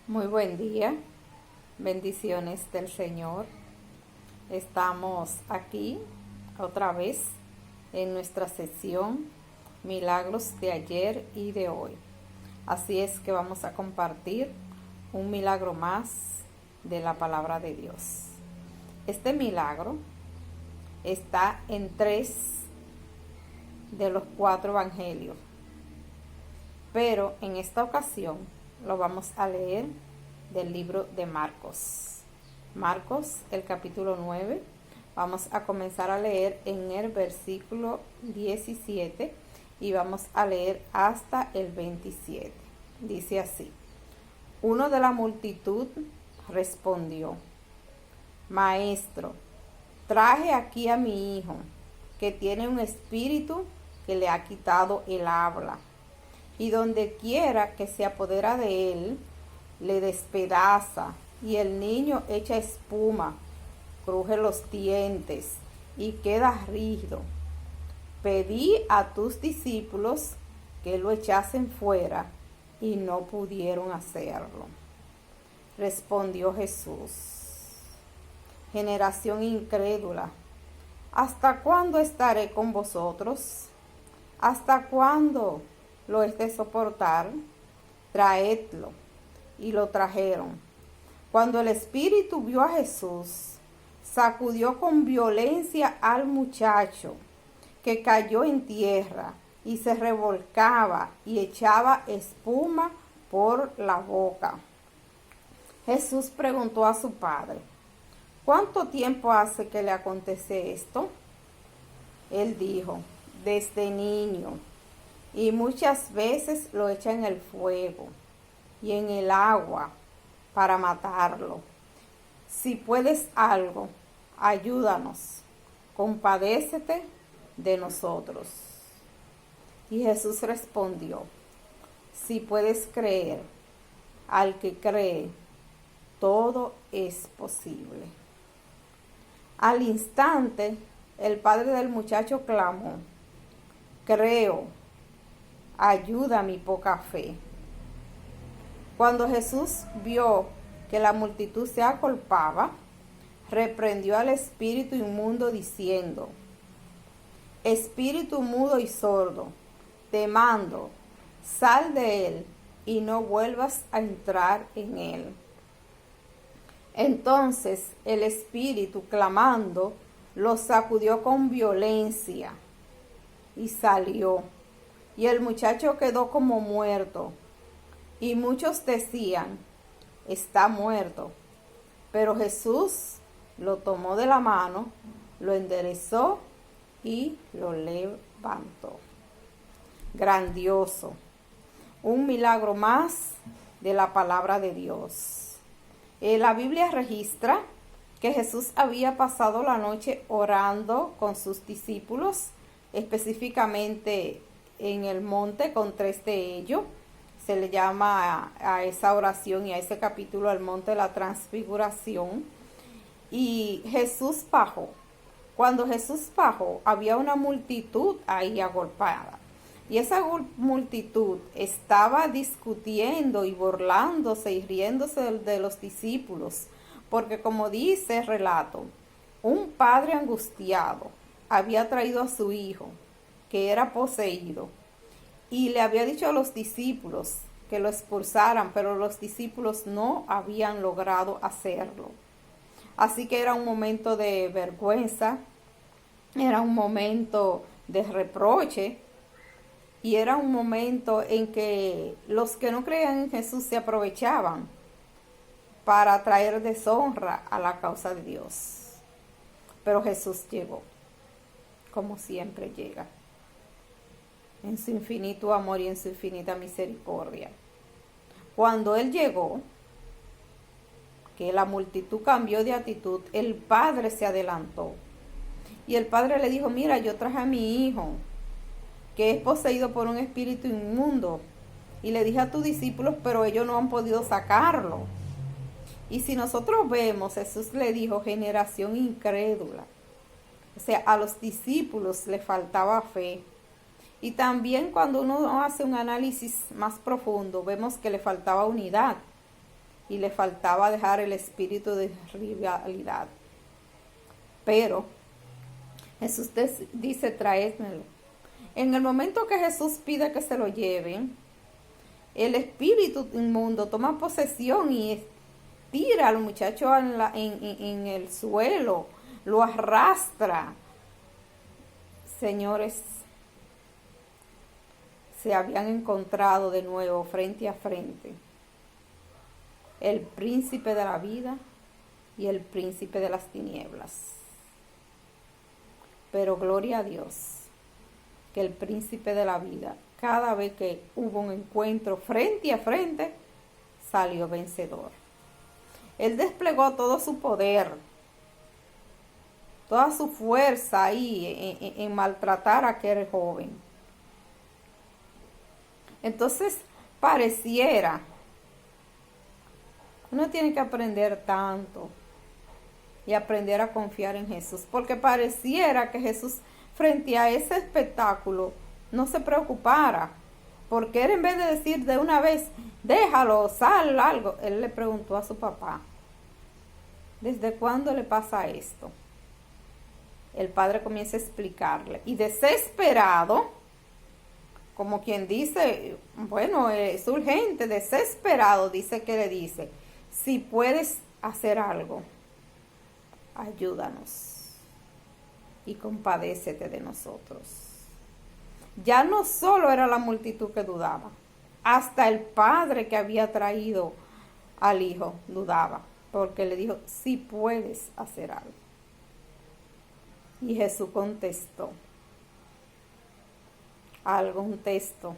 Muy buen día, bendiciones del Señor. Estamos aquí otra vez en nuestra sesión Milagros de ayer y de hoy. Así es que vamos a compartir un milagro más de la palabra de Dios. Este milagro está en 3 de los 4 evangelios, pero en esta ocasión lo vamos a leer del libro de Marcos. Marcos, el capítulo 9. Vamos a comenzar a leer en el versículo 17 y vamos a leer hasta el 27. Dice así: uno de la multitud respondió: Maestro, traje aquí a mi hijo, que tiene un espíritu que le ha quitado el habla, y donde quiera que se apodera de él, le despedaza, y el niño echa espuma, cruje los dientes y queda rígido. Pedí a tus discípulos que lo echasen fuera, y no pudieron hacerlo. Respondió Jesús: generación incrédula, ¿hasta cuándo estaré con vosotros? ¿Hasta cuándo lo es de soportar? Traedlo. Y lo trajeron. Cuando el espíritu vio a Jesús, sacudió con violencia al muchacho, que cayó en tierra y se revolcaba y echaba espuma por la boca. Jesús preguntó a su padre: ¿cuánto tiempo hace que le acontece esto? Él dijo: desde niño, y muchas veces lo echa en el fuego y en el agua para matarlo. Si puedes algo, ayúdanos, compadécete de nosotros. Y Jesús respondió: si puedes creer, al que cree, todo es posible. Al instante, el padre del muchacho clamó: creo, ayuda mi poca fe. Cuando Jesús vio que la multitud se agolpaba, reprendió al espíritu inmundo diciendo: espíritu mudo y sordo, te mando, sal de él y no vuelvas a entrar en él. Entonces el espíritu, clamando, lo sacudió con violencia y salió, y el muchacho quedó como muerto. Y muchos decían: está muerto. Pero Jesús lo tomó de la mano, lo enderezó y lo levantó. Grandioso. Un milagro más de la palabra de Dios. La Biblia registra que Jesús había pasado la noche orando con sus discípulos, específicamente en el monte con 3 de ellos. Se le llama a esa oración y a ese capítulo el monte de la transfiguración. Y Jesús bajó. Cuando Jesús bajó, había una multitud ahí agolpada. Y esa multitud estaba discutiendo y burlándose y riéndose de los discípulos. Porque, como dice el relato, un padre angustiado había traído a su hijo, que era poseído, y le había dicho a los discípulos que lo expulsaran, pero los discípulos no habían logrado hacerlo. Así que era un momento de vergüenza, era un momento de reproche, y era un momento en que los que no creían en Jesús se aprovechaban para traer deshonra a la causa de Dios. Pero Jesús llegó, como siempre llega, en su infinito amor y en su infinita misericordia. Cuando Él llegó, que la multitud cambió de actitud, el padre se adelantó. Y el padre le dijo: mira, yo traje a mi hijo, que es poseído por un espíritu inmundo. Y le dije a tus discípulos, pero ellos no han podido sacarlo. Y si nosotros vemos, Jesús le dijo: generación incrédula. O sea, a los discípulos le faltaba fe. Y también cuando uno hace un análisis más profundo, vemos que le faltaba unidad. y le faltaba dejar el espíritu de rivalidad. Pero Jesús dice, traédmelo. En el momento que Jesús pide que se lo lleven, el espíritu inmundo toma posesión y tira al muchacho en el suelo, lo arrastra. Señores, se habían encontrado de nuevo frente a frente el príncipe de la vida y el príncipe de las tinieblas. Pero gloria a Dios, que el príncipe de la vida, cada vez que hubo un encuentro frente a frente, salió vencedor. Él desplegó todo su poder, toda su fuerza ahí en maltratar a aquel joven. Entonces, pareciera, uno tiene que aprender tanto y aprender a confiar en Jesús, porque pareciera que Jesús frente a ese espectáculo no se preocupara, porque él, en vez de decir de una vez, déjalo, sal algo, él le preguntó a su papá, ¿desde cuándo le pasa esto? El padre comienza a explicarle, y desesperado, como quien dice, bueno, es urgente, desesperado, dice que le dice, si puedes hacer algo, ayúdanos y compadécete de nosotros. Ya no solo era la multitud que dudaba, hasta el padre que había traído al hijo dudaba, porque le dijo, si puedes hacer algo. Y Jesús contestó algo, un texto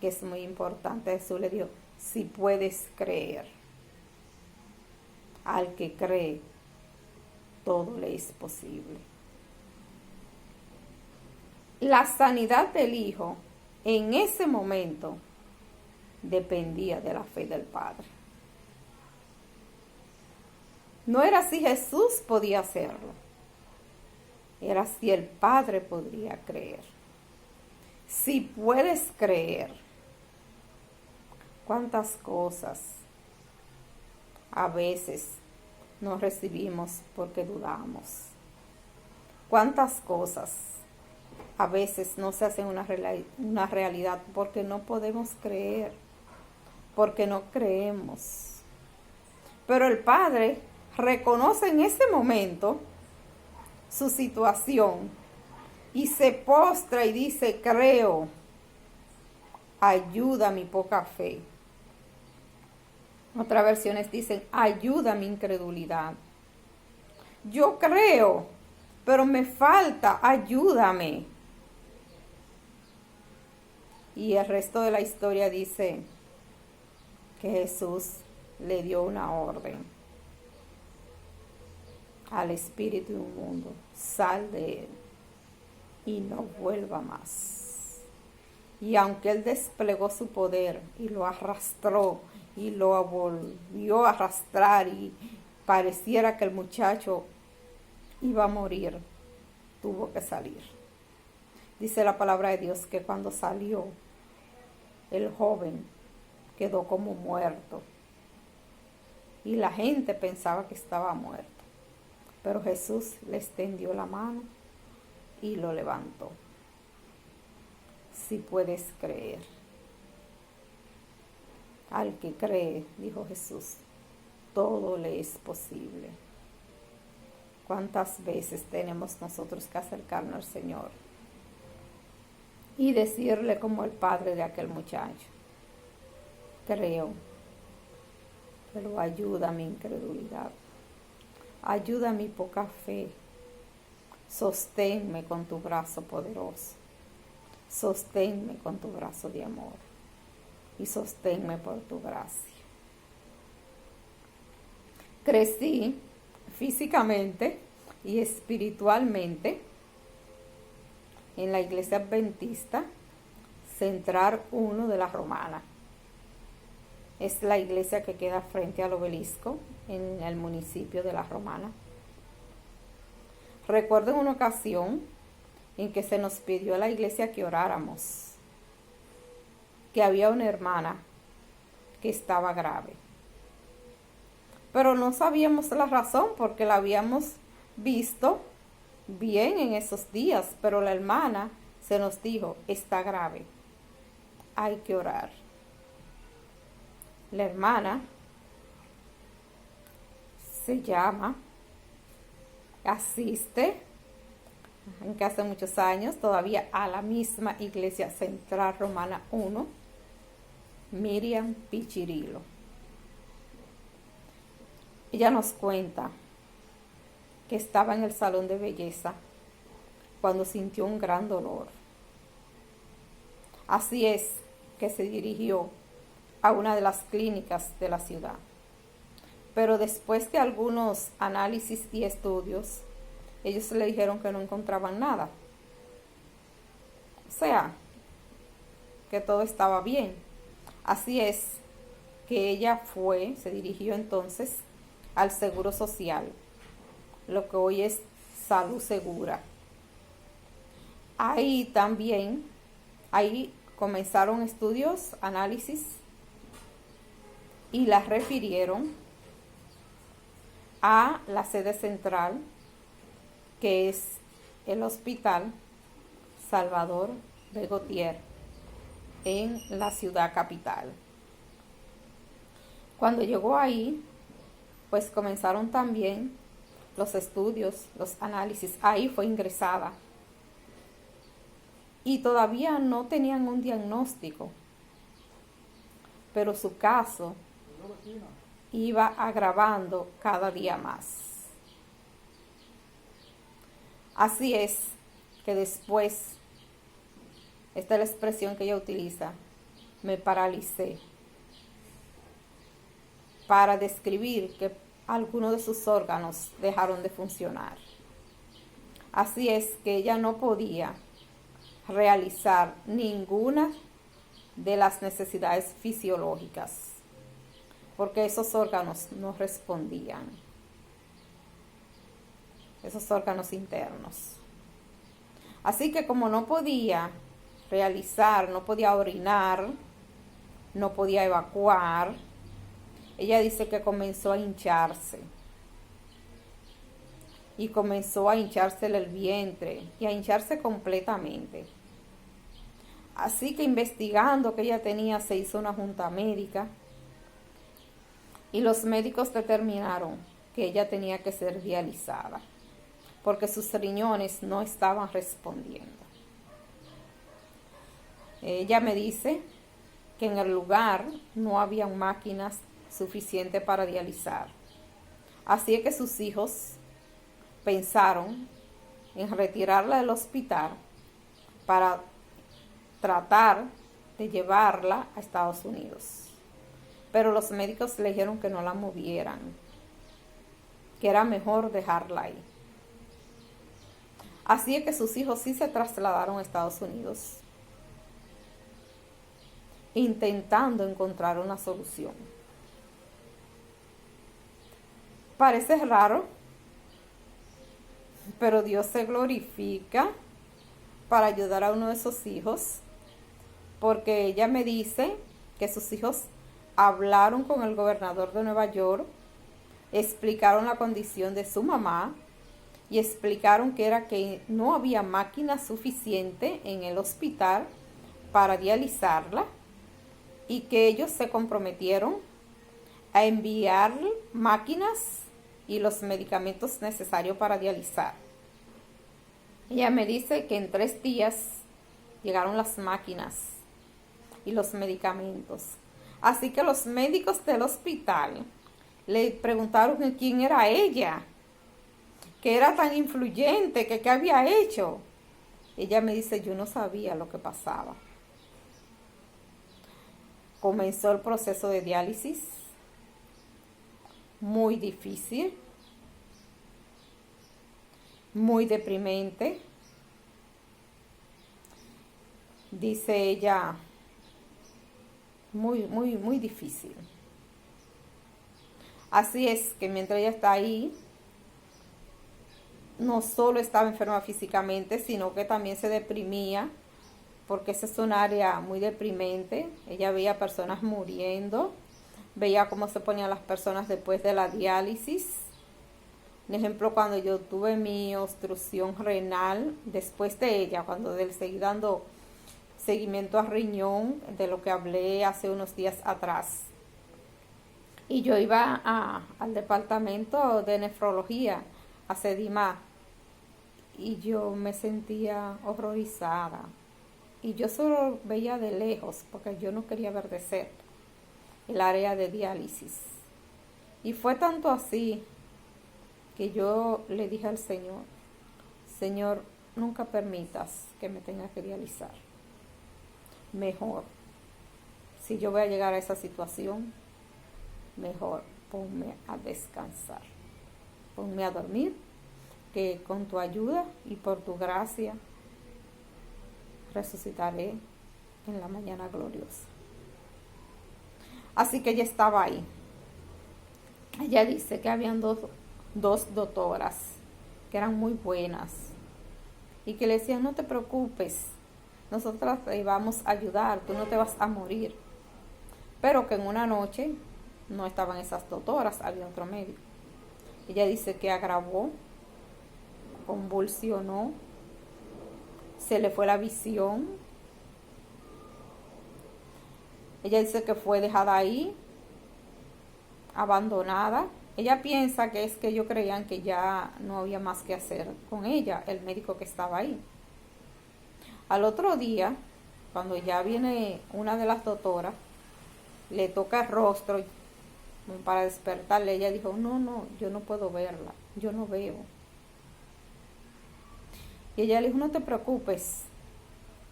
que es muy importante. Jesús le dijo, si puedes creer. Al que cree, todo le es posible. La sanidad del hijo en ese momento dependía de la fe del padre. No era si Jesús podía hacerlo, era si el padre podría creer. Si puedes creer, cuántas cosas a veces no recibimos porque dudamos. Cuántas cosas a veces no se hacen una realidad porque no podemos creer, porque no creemos. Pero el Padre reconoce en ese momento su situación y se postra y dice, creo, ayuda mi poca fe. Otras versiones dicen, ayuda mi incredulidad. Yo creo, pero me falta, ayúdame. Y el resto de la historia dice que Jesús le dio una orden al espíritu inmundo, sal de él y no vuelva más. Y aunque él desplegó su poder y lo arrastró y lo volvió a arrastrar y pareciera que el muchacho iba a morir, tuvo que salir. Dice la palabra de Dios que cuando salió, el joven quedó como muerto. Y la gente pensaba que estaba muerto. Pero Jesús le extendió la mano y lo levantó. Si puedes creer. Al que cree, dijo Jesús, todo le es posible. ¿Cuántas veces tenemos nosotros que acercarnos al Señor y decirle como el padre de aquel muchacho, creo, pero ayuda a mi incredulidad, ayuda a mi poca fe, sosténme con tu brazo poderoso, sosténme con tu brazo de amor y sosténme por tu gracia. Crecí físicamente y espiritualmente en la iglesia adventista Central 1 de la Romana. Es la iglesia que queda frente al obelisco en el municipio de La Romana. Recuerdo en una ocasión en que se nos pidió a la iglesia que oráramos, que había una hermana que estaba grave. pero no sabíamos la razón porque la habíamos visto bien en esos días, pero la hermana se nos dijo, está grave, hay que orar. La hermana se llama, asiste, aunque hace muchos años, todavía a la misma Iglesia Central Romana 1, Miriam Pichirilo. Ella nos cuenta que estaba en el salón de belleza cuando sintió un gran dolor. Así es que se dirigió a una de las clínicas de la ciudad. Pero después de algunos análisis y estudios, ellos le dijeron que no encontraban nada. O sea, que todo estaba bien. Así es que ella se dirigió entonces al Seguro Social, lo que hoy es Salud Segura. Ahí comenzaron estudios, análisis, y la refirieron a la sede central, que es el Hospital Salvador de Gautier, en la ciudad capital. Cuando llegó ahí, pues comenzaron también los estudios, los análisis. Ahí fue ingresada. Y todavía no tenían un diagnóstico, pero su caso iba agravando cada día más. Así es que después, esta es la expresión que ella utiliza, me paralicé, para describir que algunos de sus órganos dejaron de funcionar. Así es que ella no podía realizar ninguna de las necesidades fisiológicas, porque esos órganos no respondían, esos órganos internos. Así que como no podía realizar, no podía orinar, no podía evacuar, ella dice que comenzó a hincharse. Y comenzó a hinchársele el vientre y a hincharse completamente. Así que investigando que ella tenía, se hizo una junta médica. Y los médicos determinaron que ella tenía que ser dializada, porque sus riñones no estaban respondiendo. Ella me dice que en el lugar no había máquinas suficientes para dializar. Así es que sus hijos pensaron en retirarla del hospital para tratar de llevarla a Estados Unidos. Pero los médicos le dijeron que no la movieran, que era mejor dejarla ahí. Así es que sus hijos sí se trasladaron a Estados Unidos, intentando encontrar una solución. Parece raro, pero Dios se glorifica para ayudar a uno de sus hijos, porque ella me dice que sus hijos hablaron con el gobernador de Nueva York, explicaron la condición de su mamá y explicaron que era que no había máquina suficiente en el hospital para dializarla y que ellos se comprometieron a enviar máquinas y los medicamentos necesarios para dializar. Ella me dice que en 3 días llegaron las máquinas y los medicamentos. Así que los médicos del hospital le preguntaron quién era ella, que era tan influyente, que qué había hecho. Ella me dice, yo no sabía lo que pasaba. Comenzó el proceso de diálisis, muy difícil, muy deprimente. Dice ella, muy difícil. Así es que mientras ella está ahí, no solo estaba enferma físicamente, sino que también se deprimía, porque esa es un área muy deprimente. Ella veía personas muriendo, veía cómo se ponían las personas después de la diálisis. Por ejemplo, cuando yo tuve mi obstrucción renal, después de ella, cuando le seguí dando seguimiento a riñón, de lo que hablé hace unos días atrás. Y yo iba al departamento de nefrología, a Sedima, y yo me sentía horrorizada. Y yo solo veía de lejos, porque yo no quería ver de cerca el área de diálisis. Y fue tanto así que yo le dije al Señor, Señor, nunca permitas que me tenga que dializar. Mejor, si yo voy a llegar a esa situación, mejor ponme a descansar, ponme a dormir, que con tu ayuda y por tu gracia resucitaré en la mañana gloriosa. Así que ella estaba ahí. Ella dice que habían dos doctoras que eran muy buenas y que le decían, no te preocupes, nosotras te vamos a ayudar, tú no te vas a morir. Pero que en una noche no estaban esas doctoras, había otro médico. Ella dice que agravó, convulsionó, se le fue la visión. Ella dice que fue dejada ahí, abandonada. Ella piensa que es que ellos creían que ya no había más que hacer con ella, el médico que estaba ahí. Al otro día, cuando ya viene una de las doctoras, le toca el rostro para despertarle. Ella dijo, no, yo no puedo verla, yo no veo. Y ella le dijo, no te preocupes,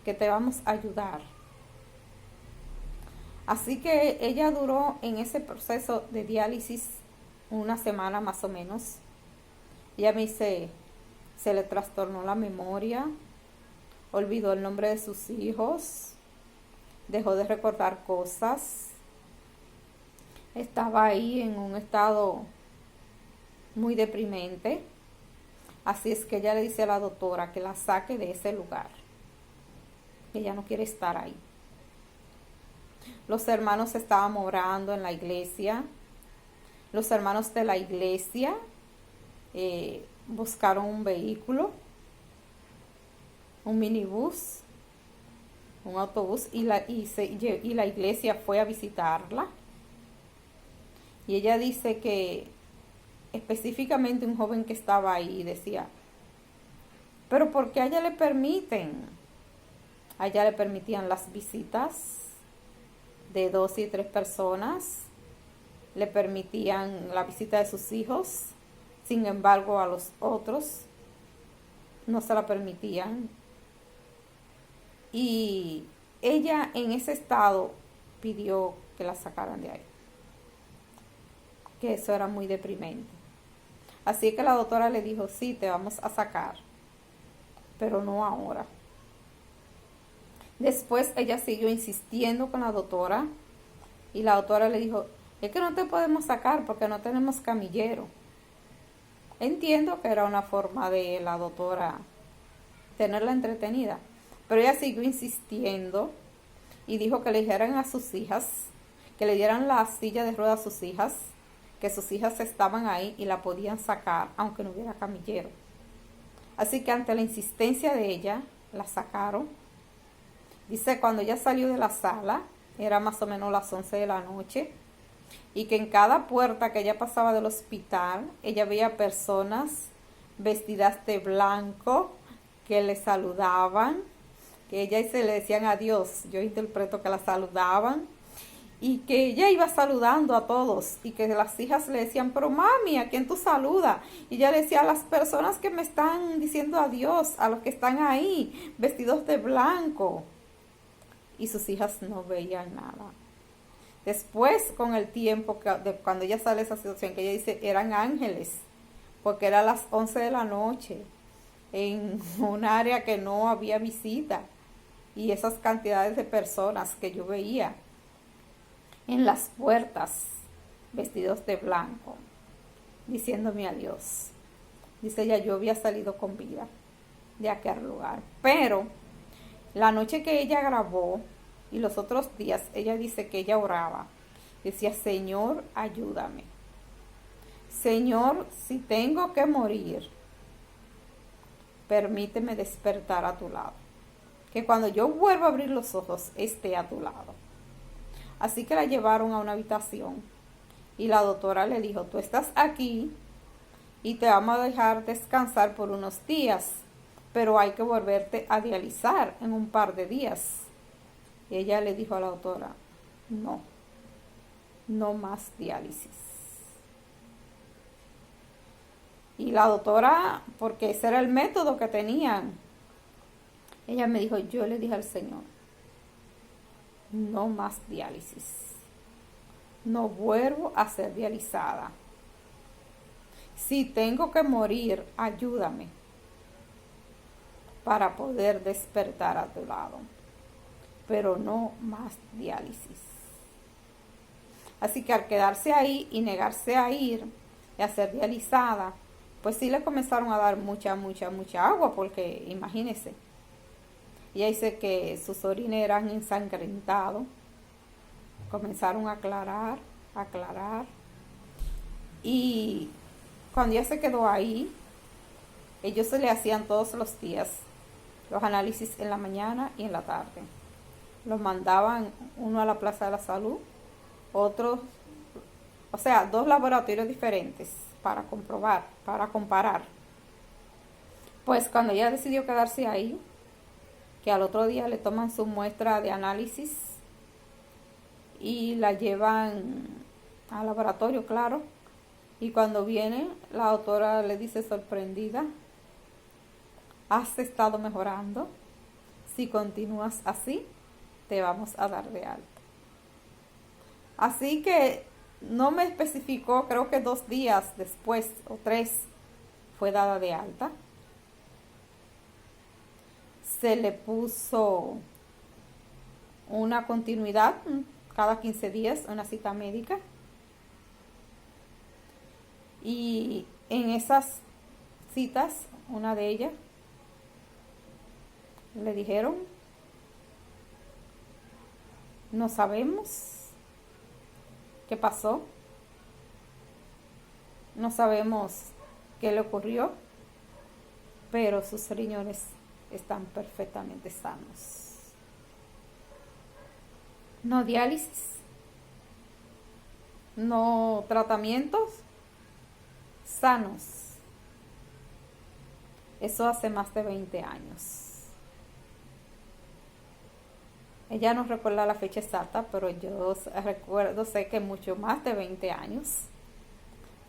que te vamos a ayudar. Así que ella duró en ese proceso de diálisis una semana más o menos. Ella me dice, se le trastornó la memoria, olvidó el nombre de sus hijos, dejó de recordar cosas, estaba ahí en un estado muy deprimente. Así es que ella le dice a la doctora que la saque de ese lugar, que ella no quiere estar ahí. Los hermanos estaban orando en la iglesia. Los hermanos de la iglesia buscaron un vehículo, un minibús, un autobús, y la iglesia fue a visitarla. Y ella dice que específicamente un joven que estaba ahí decía, pero ¿por qué a ella le permiten? A ella le permitían las visitas de 2 y 3 personas, le permitían la visita de sus hijos, sin embargo a los otros no se la permitían. Y ella en ese estado pidió que la sacaran de ahí, que eso era muy deprimente. Así que la doctora le dijo, sí, te vamos a sacar, pero no ahora. Después ella siguió insistiendo con la doctora y la doctora le dijo, es que no te podemos sacar porque no tenemos camillero. Entiendo que era una forma de la doctora tenerla entretenida, pero ella siguió insistiendo y dijo que le dijeran a sus hijas, que le dieran la silla de ruedas a sus hijas, que sus hijas estaban ahí y la podían sacar aunque no hubiera camillero. Así que ante la insistencia de ella, la sacaron. Dice, cuando ella salió de la sala, era más o menos las 11 de la noche, y que en cada puerta que ella pasaba del hospital, ella veía personas vestidas de blanco que le saludaban, que ella se le decían adiós. Yo interpreto que la saludaban, y que ella iba saludando a todos, y que las hijas le decían, pero mami, ¿a quién tú saludas? Y ella le decía, a las personas que me están diciendo adiós, a los que están ahí, vestidos de blanco. Y sus hijas no veían nada. Después, con el tiempo, cuando ella sale de esa situación, que ella dice, eran ángeles, porque era las 11 de la noche, en un área que no había visita, y esas cantidades de personas que yo veía en las puertas, vestidos de blanco, diciéndome adiós. Dice ella, yo había salido con vida de aquel lugar, pero la noche que ella grabó y los otros días, ella dice que ella oraba Decía, Señor, ayúdame. Señor, si tengo que morir, permíteme despertar a tu lado. Que cuando yo vuelva a abrir los ojos, esté a tu lado. Así que la llevaron a una habitación y la doctora le dijo, tú estás aquí y te vamos a dejar descansar por unos días, pero hay que volverte a dializar en un par de días. Y ella le dijo a la doctora, no más diálisis. Y la doctora, porque ese era el método que tenían, ella me dijo, yo le dije al Señor, no más diálisis. No vuelvo a ser dializada. Si tengo que morir, ayúdame para poder despertar a tu lado. Pero no más diálisis. Así que al quedarse ahí y negarse a ir y a ser dializada, pues sí le comenzaron a dar mucha agua, porque imagínense. Ella dice que sus orines eran ensangrentados. Comenzaron a aclarar. Y cuando ella se quedó ahí, ellos se le hacían todos los días los análisis en la mañana y en la tarde. Los mandaban uno a la Plaza de la Salud, otros, o sea, 2 laboratorios diferentes para comprobar, para comparar. Pues cuando ella decidió quedarse ahí, que al otro día le toman su muestra de análisis y la llevan al laboratorio, claro. Y cuando viene, la doctora le dice sorprendida, has estado mejorando. Si continúas así, te vamos a dar de alta. Así que no me especificó, creo que 2 días después o 3 fue dada de alta. Se le puso una continuidad cada 15 días, una cita médica. Y en esas citas, una de ellas, le dijeron, no sabemos qué pasó, no sabemos qué le ocurrió, pero sus riñones están perfectamente sanos. No diálisis, no tratamientos, sanos. Eso hace más de 20 años. Ella no recuerda la fecha exacta, pero yo recuerdo, sé que mucho más de 20 años,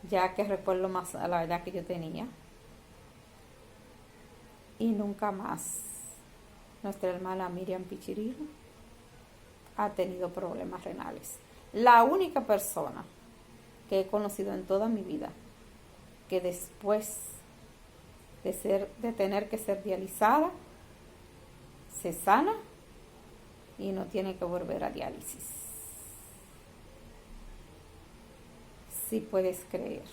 ya que recuerdo más a la edad que yo tenía. Y nunca más nuestra hermana Miriam Pichirilo ha tenido problemas renales. La única persona que he conocido en toda mi vida que después de tener que ser dializada se sana y no tiene que volver a diálisis. Si puedes creer.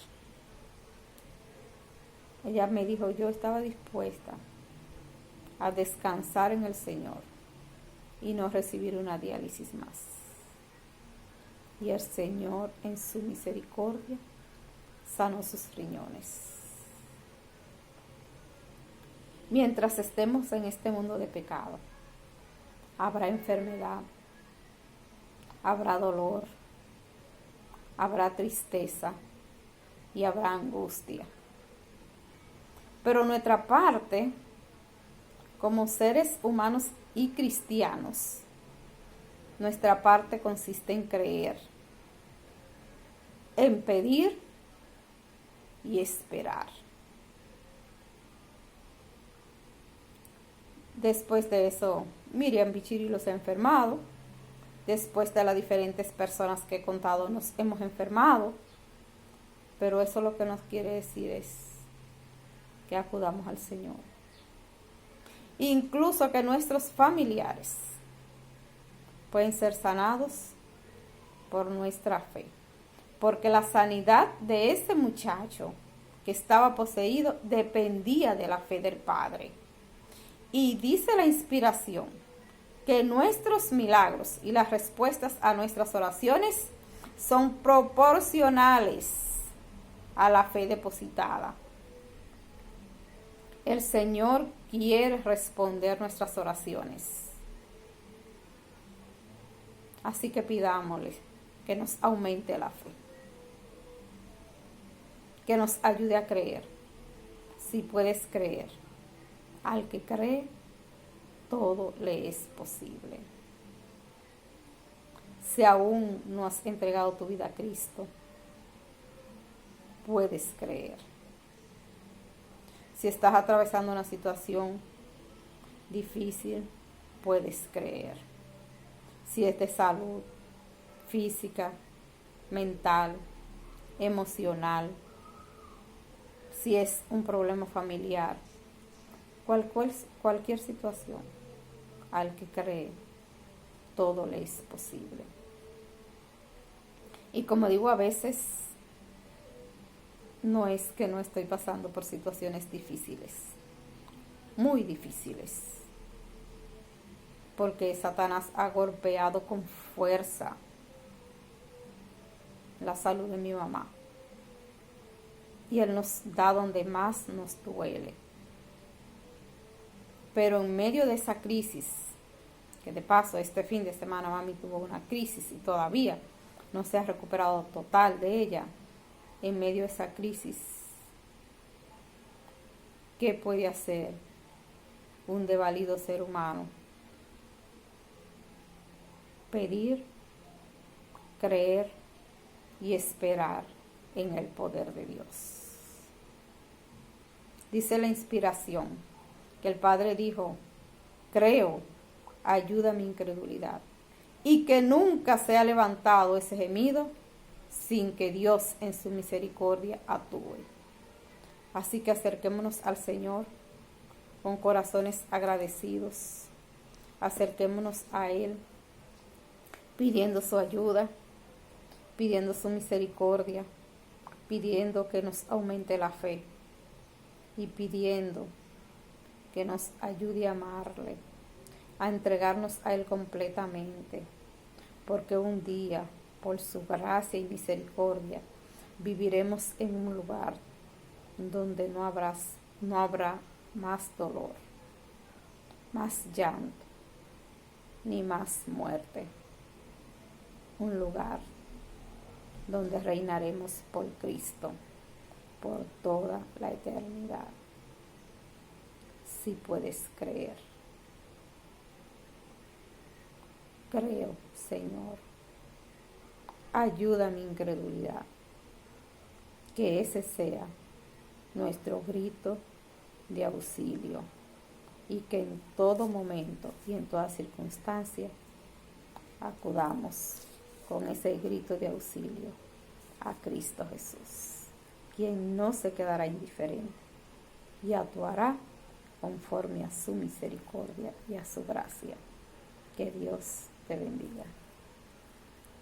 Ella me dijo, yo estaba dispuesta a descansar en el Señor y no recibir una diálisis más. Y el Señor, en su misericordia, sanó sus riñones. Mientras estemos en este mundo de pecado, habrá enfermedad, habrá dolor, habrá tristeza y habrá angustia. Pero nuestra parte, como seres humanos y cristianos, nuestra parte consiste en creer, en pedir y esperar. Después de eso, Miriam Pichirilo se ha enfermado. Después de las diferentes personas que he contado, nos hemos enfermado. Pero eso lo que nos quiere decir es que acudamos al Señor. Incluso que nuestros familiares pueden ser sanados por nuestra fe. Porque la sanidad de ese muchacho que estaba poseído dependía de la fe del Padre. Y dice la inspiración que nuestros milagros y las respuestas a nuestras oraciones son proporcionales a la fe depositada. El Señor quiere responder nuestras oraciones. Así que pidámosle que nos aumente la fe, que nos ayude a creer. Si puedes creer, al que cree, todo le es posible. Si aún no has entregado tu vida a Cristo, puedes creer. Si estás atravesando una situación difícil, puedes creer. Si es de salud física, mental, emocional, si es un problema familiar, cualquier situación, al que cree, todo le es posible. Y como digo, a veces no es que no estoy pasando por situaciones difíciles, muy difíciles, porque Satanás ha golpeado con fuerza la salud de mi mamá. Y Él nos da donde más nos duele. Pero en medio de esa crisis, que de paso este fin de semana mami tuvo una crisis y todavía no se ha recuperado total de ella, en medio de esa crisis, ¿qué puede hacer un desvalido ser humano? Pedir, creer y esperar en el poder de Dios. Dice la inspiración que el Padre dijo: creo, ayuda a mi incredulidad, y que nunca se ha levantado ese gemido sin que Dios en su misericordia actúe. Así que acerquémonos al Señor con corazones agradecidos, acerquémonos a Él pidiendo su ayuda, pidiendo su misericordia, pidiendo que nos aumente la fe y pidiendo que nos ayude a amarle, a entregarnos a Él completamente, porque un día, por su gracia y misericordia, viviremos en un lugar donde no habrá más dolor, más llanto, ni más muerte. Un lugar donde reinaremos por Cristo por toda la eternidad. Si puedes creer. Creo, Señor. Ayuda a mi incredulidad. Que ese sea nuestro grito de auxilio. Y que en todo momento y en toda circunstancia acudamos con ese grito de auxilio a Cristo Jesús, quien no se quedará indiferente y actuará conforme a su misericordia y a su gracia. Que Dios te bendiga.